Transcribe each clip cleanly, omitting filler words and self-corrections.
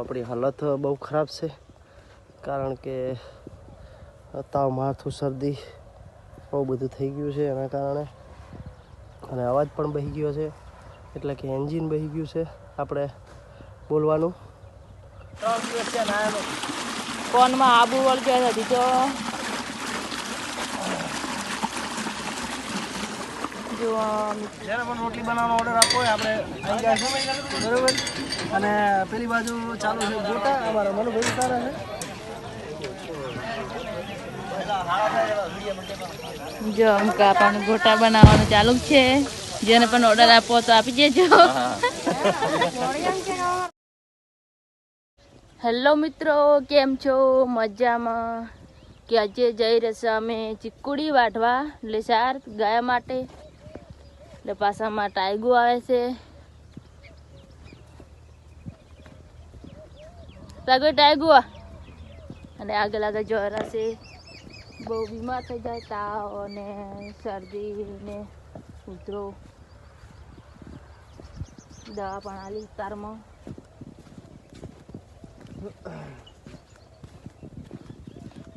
આપણી હાલત બહુ ખરાબ છે, કારણ કે તાવ, માથું, શરદી બહુ બધું થઈ ગયું છે એના કારણે, અને અવાજ પણ બહી ગયો છે, એટલે કે એન્જિન બહી ગયું છે આપણે બોલવાનું. 3 દિવસ છે નાયાનો ફોનમાં આબુ વળગ્યા હતી તો જો જ્યારે પણ રોટલી બનાવવાનો ઓર્ડર આપવો હોય આપણે આવી જાય છે, બરાબર. અને પેલી બાજુ ચાલુ છે ગોટા, અમારા મનુભાઈ ઉતારે છે. જો અમકા પણ ગોટા બનાવવાનું ચાલુ છે. જેને પણ ઓર્ડર આપવો તો આપી દેજો. હેલો મિત્રો, કેમ છો? મજામાં? કે આજે જઈ રહેશે અમે ચીકુડી વાઢવા, એટલે 4 ગાયા માટે. એટલે પાછામાં ટાઈગો આવે છે. ટાઈગો અને આગળ આગળ જોરા છે. બહુ બીમાર થઈ જાય, તાવ અને શરદી ને ઉધરો. દવા પણ આલી તારમાં.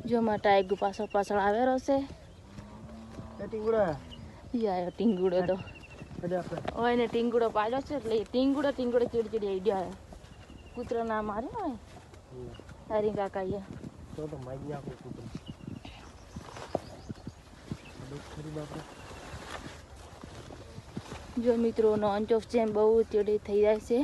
જો માં ટાઈગો પાછળ આવેલો છે. ટીંગુડો તો હોય ને, ટીંગુડો પાડ્યો છે એટલે ટીંગુડો ચીડચીડી આવી ગયા. કૂતરો ના મારે ને હરી કાકા તો મારી નાખું કૂતરો. જો મિત્રો નોન ચોફ છે, બહુ ચીડી થઈ જાય છે.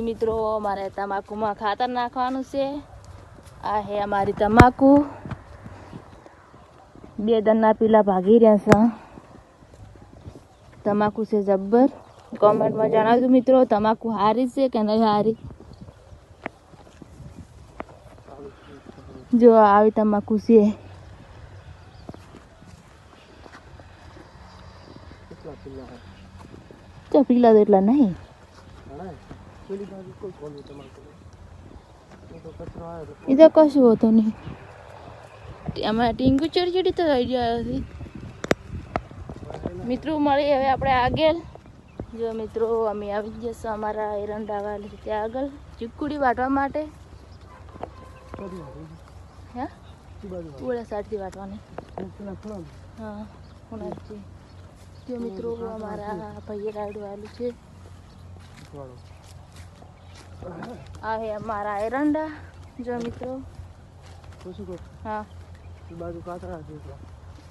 મિત્રો મારે તમાકુમાં ખાતર નાખવાનું છે. આ હે અમારી તમાકુ. 2 દરના પીલા ભાગી રહ્યા છે. તમાકુ છે જબ્બર. કોમેન્ટમાં જણાવજો મિત્રો, તમાકુ હારી છે કે નહીં હારી. જો આવી તમાકુ છે. પીલા તો એટલા નહીં. એ તો કશું હોતું નહીં. એમાં ટીંગુ ચડી તો થઈ ગયા હતી. મિત્રો મળી હવે આપણે આગળ. જો મિત્રો અમે આવી જશું અમારા એરંડા વાળી ત્યાં આગળ ચીકુડી વાટવા માટે. હે ઓળા સાઈડથી વાટવાની. હા ઉનાળથી. જો મિત્રો અમારા ભાઈએ રાયડું આવેલું છે. આ હે અમારા એરંડા. જો મિત્રો હા બાજુ કાતરા છે.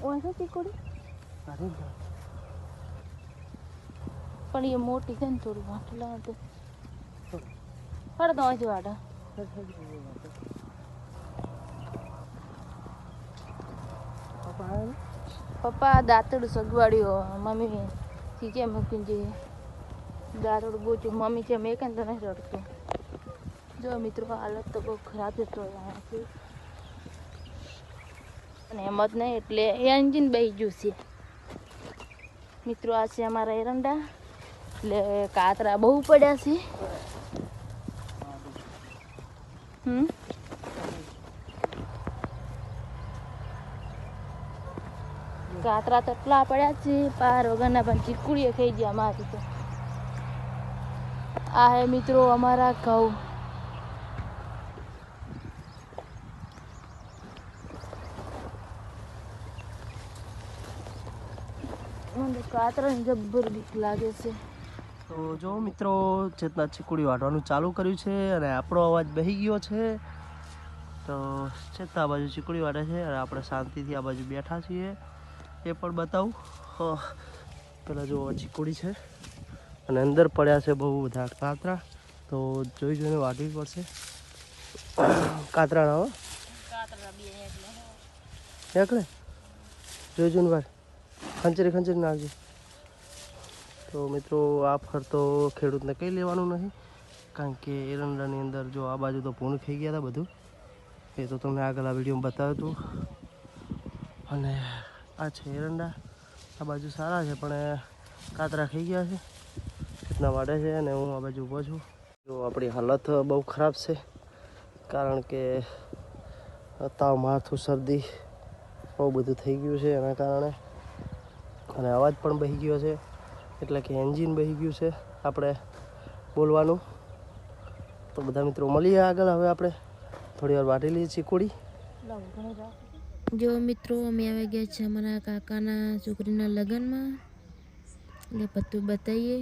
ઓછા ચીકુડી પણ એ મોટી છે ને, થોડું વાટલા તો ફળ તો જ વાટા. પપ્પા દાંતડું સગવાડ્યું, મમ્મી ચીચે મૂકીને જઈએ દાંતડું બોચું. મમ્મી છે મેં કેમ તો નહીં રડતું. જો મિત્રો હાલત તો બહુ ખરાબ હતો અહીંયાથી, અને એમ જ નહીં એટલે એન્જિન બેસી ગયું છે. મિત્રો આ છે અમારા એરંડા, એટલે કાતરા બહુ પડ્યા છે. કાતરા તો એટલા પડ્યા છે પાર વગરના, પણ ચીકુડીએ ખાઈ ગયા અમારી તો. આ હે મિત્રો અમારા ઘઉં. મને કાતરાની જબ્બર બીક લાગે છે. તો જો મિત્રો ચેતના ચીકુડી વાટવાનું ચાલુ કર્યું છે, અને આપણો અવાજ બહી ગયો છે. તો ચેતના આ બાજુ ચીકુડી વાટે છે, અને આપણે શાંતિથી આ બાજુ બેઠા છીએ. એ પણ બતાવું. પેલા જો ચીકુડી છે, અને અંદર પડ્યા છે બહુ બધા કાતરા. તો જોઈને વાટવી પડશે. કાતરા ના એકડે જોઈને વાર ખંચરી નાખજો. તો મિત્રો આ ફરતો ખેડૂતને કંઈ લેવાનું નહીં, કારણ કે એરંડાની અંદર જો આ બાજુ તો ભૂણ ખાઈ ગયા હતા બધું. એ તો તમને આગળ આ વિડીયોમાં બતાવ્યું હતું. અને આ છે એરંડા. આ બાજુ સારા છે, પણ કાતરા ખાઈ ગયા છે. કેટલા વાડે છે, અને હું આ બાજુ ઊભો છું. જો આપણી હાલત બહુ ખરાબ છે, કારણ કે તાવ, માથું, શરદી બહુ બધું થઈ ગયું છે એના કારણે, અને અવાજ પણ બહી ગયો છે, એટલે કે એન્જિન બહી ગયું છે આપણે બોલવાનું. તો બધા મિત્રો મળીએ આગળ. હવે આપણે થોડી વાર વાટી લઈએ ચીકોડી. જો મિત્રો અમે આવી ગયા છે અમારા કાકાના છોકરીના લગ્નમાં, એટલે બધું બતાવીએ.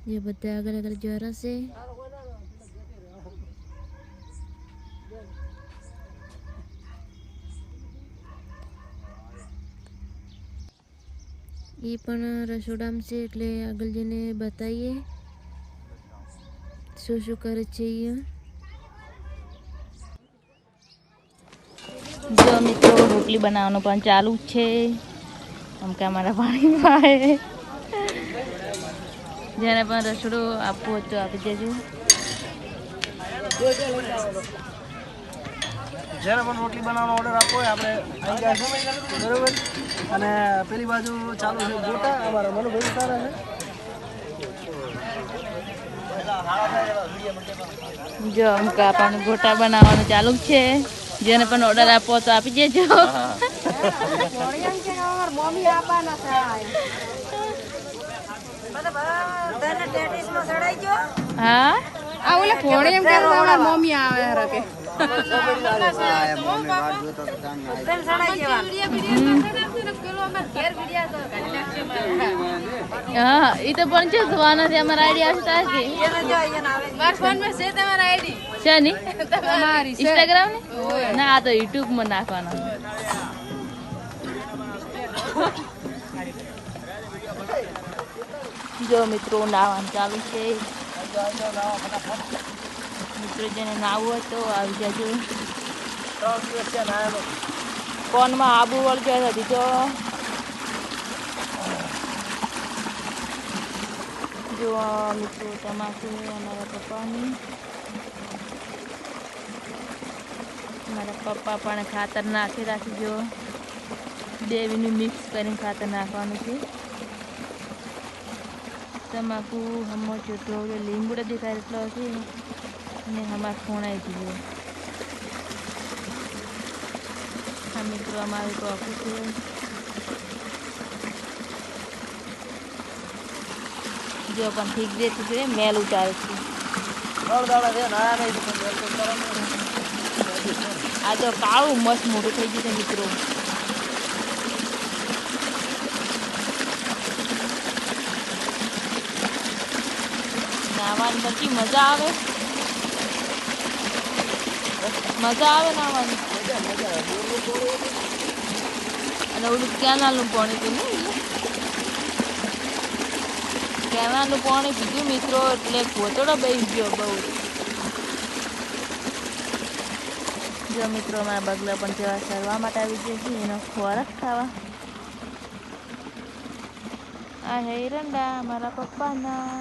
જે બધા આગળ આગળ જરા છે. એ પણ રસોડામાં છે, એટલે આગળ જઈને બતાવીએ શું શું કરે છે. જો મિત્રો રોટલી બનાવવાનું પણ ચાલુ જ છે, આમ કે અમારા પાણી પાય જેને પણ રસોડું આપવું હોય તો આપી દેજો. જેને પણ રોટલી બનાવવાનો ઓર્ડર આપવો હોય આપણે આવી ગયા છે, બરોબર. અને પેલી બાજુ ચાલુ છે ગોટા. અમારા મનુભાઈ સારા છે. જો આમ કે આપણને ગોટા બનાવવાનું ચાલુ જ છે, જેને પણ ઓર્ડર આપવો તો આપી દેજો. હા આ ઓલા ફોણે એમ કે અમાર મમ્મી આવે હરકે હા ઈ તો પણ છે જોવાના છે. અમારા આઈડી આવશે તાર કે માર ફોન માં છે તમારા આઈડી છે ની તમારી ઇન્સ્ટાગ્રામ ને ના આ તો યુટ્યુબ માં નાખવાનો. જો મિત્રો નાવાનું ચાલુ છે. મિત્રો જેને નાવું હોય તો આવી જાજો. 3 દિવસ છે નાયાનો. કોનમાં આબુ વળગ્યા હતી તો જો મિત્રો તમાકુ અમારા પપ્પાની, મારા પપ્પા પણ ખાતર નાખી રાખીજો. દેવીનું મિક્સ કરીને ખાતર નાખવાનું છે. તમાકુ હમો ચોટલો લીંબુડા દેખાય એટલો છે અને હમા ખોણાઈ દીધો. આ મિત્રો અમારું તો આખું છે. જો પણ ઠીક દેતું છે મેલ ઉતારે છે. આ તો કાળું મસ્ત મોટું થઈ ગયું છે મિત્રો. નાવાની પછી મજા આવે, મજા આવે નાવાની. અને ઓલું કેનાલનું પાણી તો નહીં, કેનાલનું પાણી પીધું મિત્રો એટલે ગોતડો બેસી ગયો બહુ. જો મિત્રો અમારા બગલા પણ જેવા સરવા માટે આવી ગયા છે, એનો ખોરાક ખાવા. આ હિરંડા મારા પપ્પાના.